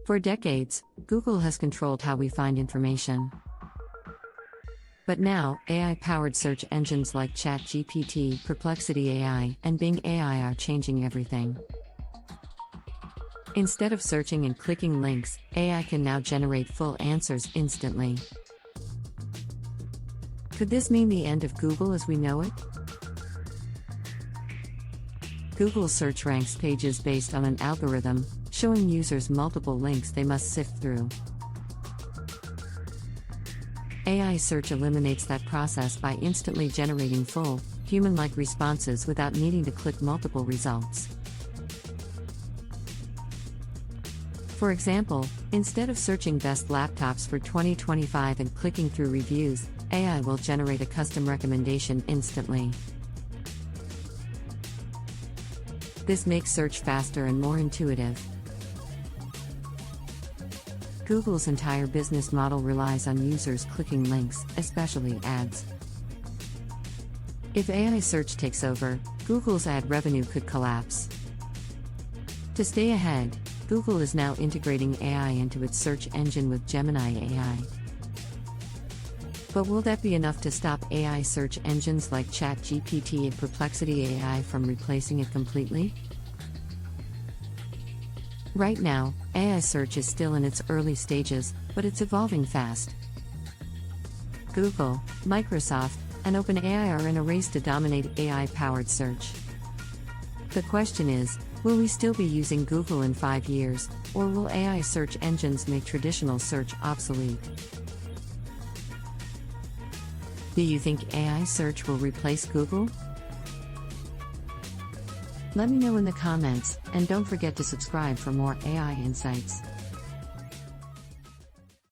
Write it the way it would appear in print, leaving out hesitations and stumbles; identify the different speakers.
Speaker 1: For decades, Google has controlled how we find information. But now, AI-powered search engines like ChatGPT, Perplexity AI, and Bing AI are changing everything. Instead of searching and clicking links, AI can now generate full answers instantly. Could this mean the end of Google as we know it? Google search ranks pages based on an algorithm, showing users multiple links they must sift through. AI search eliminates that process by instantly generating full, human-like responses without needing to click multiple results. For example, instead of searching best laptops for 2025 and clicking through reviews, AI will generate a custom recommendation instantly. This makes search faster and more intuitive. Google's entire business model relies on users clicking links, especially ads. If AI search takes over, Google's ad revenue could collapse. To stay ahead, Google is now integrating AI into its search engine with Gemini AI. But will that be enough to stop AI search engines like ChatGPT and Perplexity AI from replacing it completely? Right now, AI search is still in its early stages, but it's evolving fast. Google, Microsoft, and OpenAI are in a race to dominate AI-powered search. The question is, will we still be using Google in 5 years, or will AI search engines make traditional search obsolete? Do you think AI search will replace Google? Let me know in the comments, and don't forget to subscribe for more AI insights.